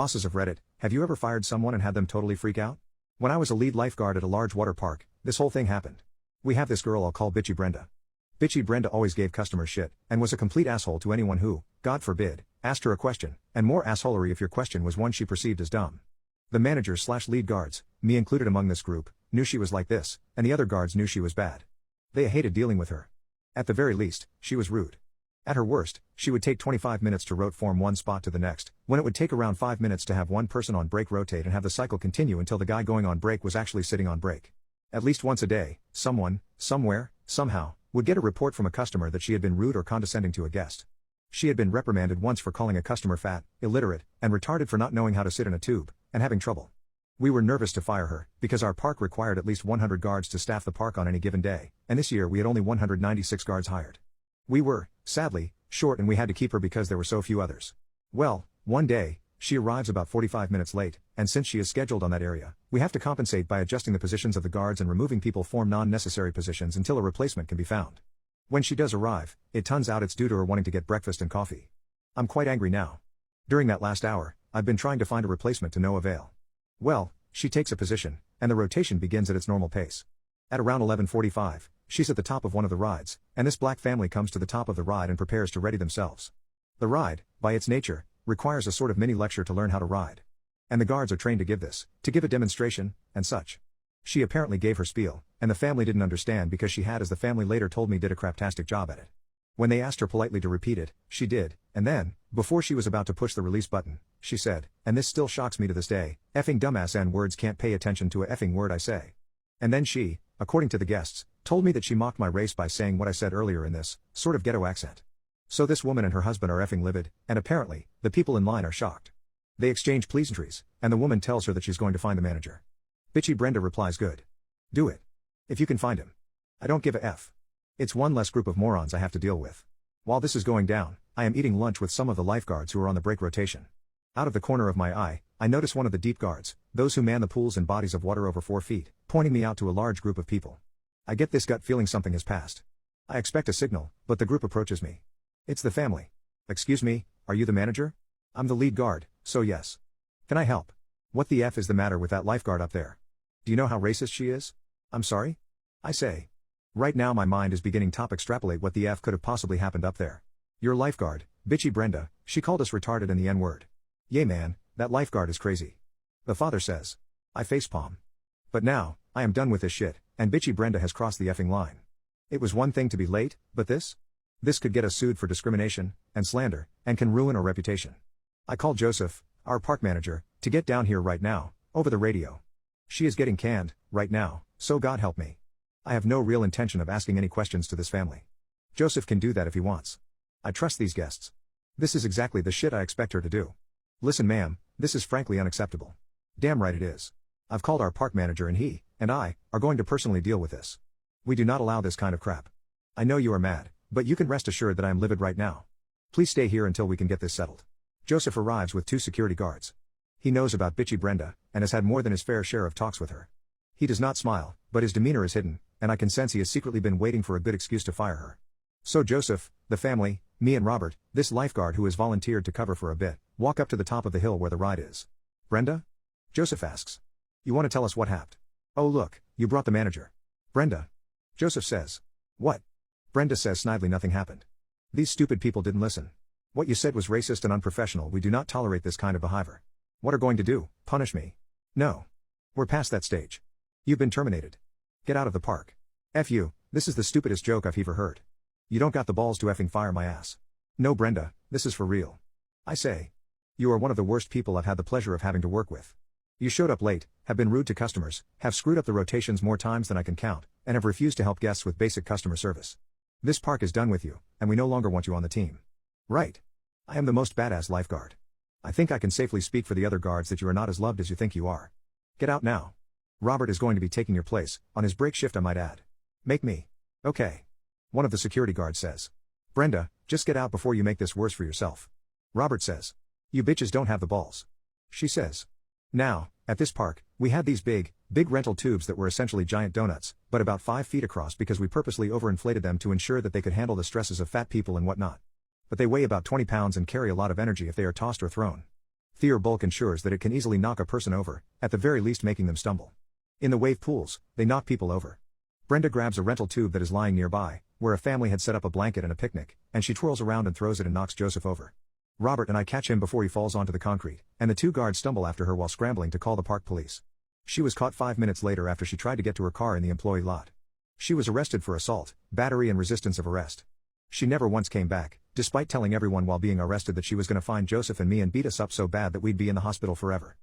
Bosses of Reddit, have you ever fired someone and had them totally freak out? When I was a lead lifeguard at a large water park, this whole thing happened. We have this girl I'll call Bitchy Brenda. Bitchy Brenda always gave customers shit, and was a complete asshole to anyone who, God forbid, asked her a question, and more assholery if your question was one she perceived as dumb. The managers/lead guards, me included among this group, knew she was like this, and the other guards knew she was bad. They hated dealing with her. At the very least, she was rude. At her worst, she would take 25 minutes to rote from one spot to the next, when it would take around 5 minutes to have one person on break rotate and have the cycle continue until the guy going on break was actually sitting on break. At least once a day, someone, somewhere, somehow, would get a report from a customer that she had been rude or condescending to a guest. She had been reprimanded once for calling a customer fat, illiterate, and retarded for not knowing how to sit in a tube, and having trouble. We were nervous to fire her, because our park required at least 100 guards to staff the park on any given day, and this year we had only 196 guards hired. We were, sadly, short and we had to keep her because there were so few others. Well, one day, she arrives about 45 minutes late, and since she is scheduled on that area, we have to compensate by adjusting the positions of the guards and removing people from non-necessary positions until a replacement can be found. When she does arrive, it turns out it's due to her wanting to get breakfast and coffee. I'm quite angry now. During that last hour, I've been trying to find a replacement to no avail. Well, she takes a position, and the rotation begins at its normal pace. At around 11:45, she's at the top of one of the rides, and this black family comes to the top of the ride and prepares to ready themselves. The ride, by its nature, requires a sort of mini lecture to learn how to ride. And the guards are trained to give this, to give a demonstration, and such. She apparently gave her spiel, and the family didn't understand because she had, as the family later told me, did a craptastic job at it. When they asked her politely to repeat it, she did, and then, before she was about to push the release button, she said, and this still shocks me to this day, effing dumbass N-words can't pay attention to a effing word I say. And then she, according to the guests, told me that she mocked my race by saying what I said earlier in this, sort of ghetto accent. So this woman and her husband are effing livid, and apparently, the people in line are shocked. They exchange pleasantries, and the woman tells her that she's going to find the manager. Bitchy Brenda replies, good. Do it. If you can find him. I don't give a F. It's one less group of morons I have to deal with. While this is going down, I am eating lunch with some of the lifeguards who are on the break rotation. Out of the corner of my eye, I notice one of the deep guards, those who man the pools and bodies of water over 4 feet, pointing me out to a large group of people. I get this gut feeling something has passed. I expect a signal, but the group approaches me. It's the family. Excuse me, are you the manager? I'm the lead guard, so yes. Can I help? What the F is the matter with that lifeguard up there? Do you know how racist she is? I'm sorry? I say. Right now my mind is beginning to extrapolate what the F could have possibly happened up there. Your lifeguard, Bitchy Brenda, she called us retarded and the N-word. Yay man, that lifeguard is crazy. The father says. I facepalm. But now, I am done with this shit, and Bitchy Brenda has crossed the effing line. It was one thing to be late, but this? This could get us sued for discrimination, and slander, and can ruin our reputation. I called Joseph, our park manager, to get down here right now, over the radio. She is getting canned, right now, so God help me. I have no real intention of asking any questions to this family. Joseph can do that if he wants. I trust these guests. This is exactly the shit I expect her to do. Listen ma'am, this is frankly unacceptable. Damn right it is. I've called our park manager and he, and I, are going to personally deal with this. We do not allow this kind of crap. I know you are mad, but you can rest assured that I am livid right now. Please stay here until we can get this settled. Joseph arrives with 2 security guards. He knows about Bitchy Brenda, and has had more than his fair share of talks with her. He does not smile, but his demeanor is hidden, and I can sense he has secretly been waiting for a good excuse to fire her. So Joseph, the family, me and Robert, this lifeguard who has volunteered to cover for a bit, walk up to the top of the hill where the ride is. Brenda? Joseph asks. You want to tell us what happened? Oh look, you brought the manager. Brenda. Joseph says. What? Brenda says snidely nothing happened. These stupid people didn't listen. What you said was racist and unprofessional. We do not tolerate this kind of behavior. What are going to do, punish me? No. We're past that stage. You've been terminated. Get out of the park. F you, this is the stupidest joke I've ever heard. You don't got the balls to effing fire my ass. No Brenda, this is for real. I say. You are one of the worst people I've had the pleasure of having to work with. You showed up late, have been rude to customers, have screwed up the rotations more times than I can count, and have refused to help guests with basic customer service. This park is done with you, and we no longer want you on the team. Right. I am the most badass lifeguard. I think I can safely speak for the other guards that you are not as loved as you think you are. Get out now. Robert is going to be taking your place, on his break shift I might add. Make me. Okay. One of the security guards says. Brenda, just get out before you make this worse for yourself. Robert says. You bitches don't have the balls. She says. Now, at this park, we had these big rental tubes that were essentially giant donuts, but about 5 feet across because we purposely overinflated them to ensure that they could handle the stresses of fat people and whatnot. But they weigh about 20 pounds and carry a lot of energy if they are tossed or thrown. Fear bulk ensures that it can easily knock a person over, at the very least making them stumble. In the wave pools, they knock people over. Brenda grabs a rental tube that is lying nearby, where a family had set up a blanket and a picnic, and she twirls around and throws it and knocks Joseph over. Robert and I catch him before he falls onto the concrete, and the two guards stumble after her while scrambling to call the park police. She was caught 5 minutes later after she tried to get to her car in the employee lot. She was arrested for assault, battery and resistance of arrest. She never once came back, despite telling everyone while being arrested that she was gonna find Joseph and me and beat us up so bad that we'd be in the hospital forever.